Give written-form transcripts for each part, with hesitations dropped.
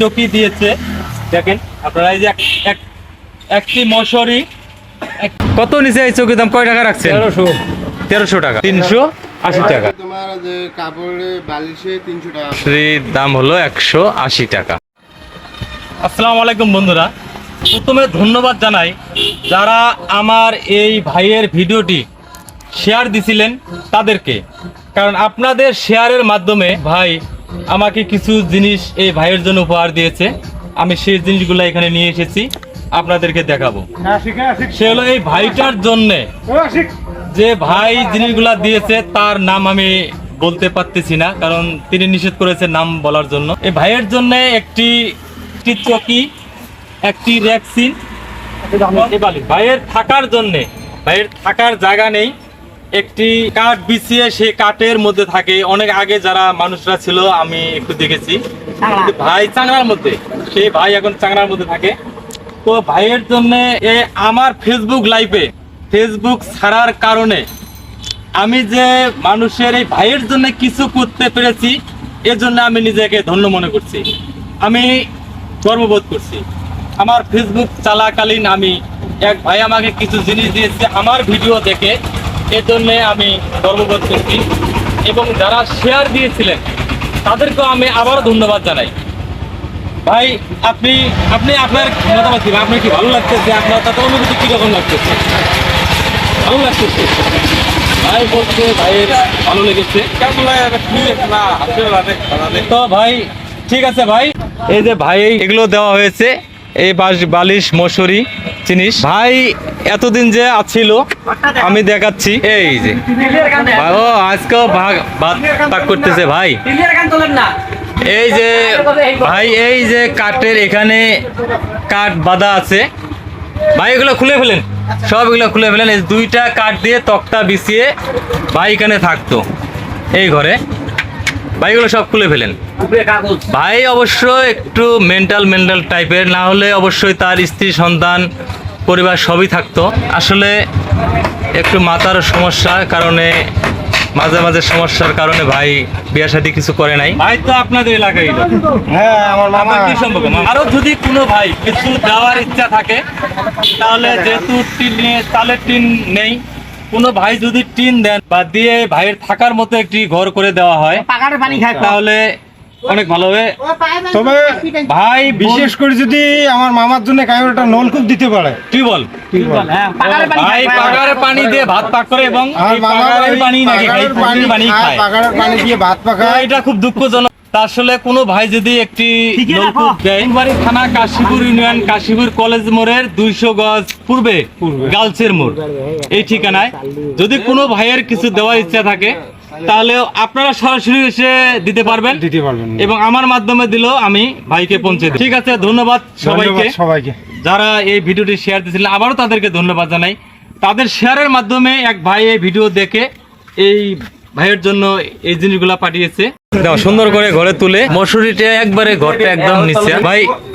চকি দিয়েছে। দেখেন আপনারা এই যে একটি মশারি কত নিচে এই চকির দাম কয় টাকা রাখছেন? 1300 টাকা, 380 টাকা। তোমার যে কাপড়ে বালিশে 300 টাকা, দাম হলো 180 টাকা। আসসালামু আলাইকুম বন্ধুরা, প্রথমে ধন্যবাদ জানাই যারা আমার এই ভাইয়ের ভিডিওটি শেয়ার দিছিলেন তাদেরকে, কারণ আপনাদের শেয়ারের মাধ্যমে ভাই আমাকে কিছু জিনিস এই ভাইয়ের জন্য উপহার দিয়েছে। আমি সেই জিনিসগুলো এখানে নিয়ে এসেছি, আপনাদেরকে দেখাবো। সে হলো এই ভাইটার জন্যে, যে ভাই জিনিসগুলা দিয়েছে তার নাম আমি বলতে পারতেছি না, কারণ তিনি নিষেধ করেছে নাম বলার জন্য। এই ভাইয়ের জন্য একটি চকি, একটি র্যাকসিন, ভাইয়ের থাকার জন্যে, ভাইয়ের থাকার জায়গা নেই, একটি কাঠ বিছিয়ে সে কাঠের মধ্যে থাকে। অনেক আগে যারা মানুষরা ছিল আমি একটু দেখেছি, ভাই চাংড়ার মধ্যে, সেই ভাই এখন চাংড়ার মধ্যে থাকে। তো ভাইয়ের জন্য আমার ফেসবুক লাইভে, ফেসবুক ছাড়ার কারণে আমি যে মানুষের এই ভাইয়ের জন্য কিছু করতে পেরেছি, এজন্য আমি নিজেকে ধন্য মনে করছি, আমি গর্ববোধ করছি। আমার ফেসবুক চলাকালীন আমি এক ভাই আমাকে কিছু জিনিস দিয়েছে আমার ভিডিও দেখে, এজন্যে আমি গর্ববোধ করছি। এবং যারা শেয়ার দিয়েছিলেন তাদেরকেও আমি আবারও ধন্যবাদ জানাই। ভাই আপনি আপনার মতামত কি? আপনার কি ভালো লাগতেছে? আপনার তাতে অনুভূতি কিরকম লাগতেছে? ভালো লাগতেছে? ভাই বলছে ভাইয়ের ভালো লেগেছে। তো ভাই ঠিক আছে ভাই, এই যে ভাই এগুলো দেওয়া হয়েছে, এই বালিশ মশারি জিনিস ভাই এতদিন যে আছিল আমি দেখাচ্ছি। এই যে ও আজকেও ভাত পাক করতেছে ভাই। এই যে ভাই, এই যে কাঠের এখানে কাঠ বাঁধা আছে ভাই, এগুলো খুলে ফেলেন, সব এগুলো খুলে ফেলেন। এই দুইটা কাঠ দিয়ে তক্তা বিছিয়ে ভাই এখানে থাকতো এই ঘরে, ভাই এগুলো সব খুলে ফেলেন। ভাই অবশ্য একটু মেন্টাল টাইপের, না হলে অবশ্যই তার স্ত্রী সন্তান পরিবার সবই থাকতো। আসলে একটু মাথার সমস্যার কারণে, মাঝে মাঝে সমস্যার কারণে ভাই বিয়ে শাদী কিছু করে নাই। ভাই তো আপনাদের এলাকায়, হ্যাঁ আমার মামা। কি সম্পর্ক? আরো যদি কোনো ভাই কিছু দেওয়ার ইচ্ছা থাকে, তাহলে যেহেতু চালের টিন নেই, কোনো ভাই যদি টিন দেন বা দিয়ে ভাইয়ের থাকার মতো একটি ঘর করে দেওয়া হয়, তাহলে অনেক ভালো হবে। তবে ভাই বিশেষ করে যদি আমার মামার জন্য কাউকে নলকূপ দিতে পারে, টিউবওয়েল, ভাই পাগারের পানি দিয়ে ভাত পাক করে, এবং পাগারের পানি নাকি পাগারের পানি দিয়ে ভাত পাকায়, এটা খুব দুঃখজনক। আসলে কোনো ভাই যদি একটি নলকূপ দেয়, ফুলবাড়ি থানা কাশীপুর ইউনিয়ন, কাশীপুর কলেজ মোড়ের 200 গজ পূর্বে গার্লসের মোড়, এই ঠিকানায় যদি কোনো ভাইয়ের কিছু দেওয়ার ইচ্ছা থাকে, তাহলে আপনারা সরাসরি এসে দিতে পারবেন, এবং আমার মাধ্যমে দিলেও আমি ভাইকে পৌঁছে দিই। ঠিক আছে, ধন্যবাদ সবাইকে যারা এই ভিডিওটি শেয়ার দিয়েছিলেন, আবারও তাদেরকে ধন্যবাদ জানাই। তাদের শেয়ারের মাধ্যমে এক ভাই এই ভিডিও দেখে এই ভাইয়ের জন্য এই জিনিসগুলা পাঠিয়েছে। সুন্দর করে ঘরে তুলে মশুরিটা একবারে ঘরটা একদম নিচে।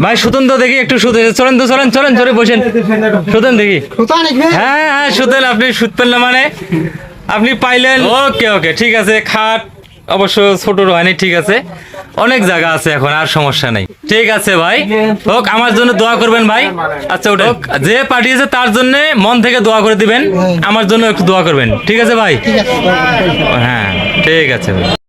ভাই সুতন তো দেখি, একটু শুতে চলেন জোরে বসেন, শুতেন দেখি। হ্যাঁ শুতেন, আপনি শুতবেন না মানে আপনি পাইলেন। ওকে ঠিক আছে, খাট অবশ্য ছোট হয়নি, ঠিক আছে, অনেক জায়গা আছে এখন, আর সমস্যা নেই। ঠিক আছে ভাই, হোক, আমার জন্য দোয়া করবেন ভাই। আচ্ছা ওটা যে পাঠিয়েছে তার জন্য মন থেকে দোয়া করে দিবেন, আমার জন্য একটু দোয়া করবেন। ঠিক আছে ভাই? হ্যাঁ ঠিক আছে ভাই।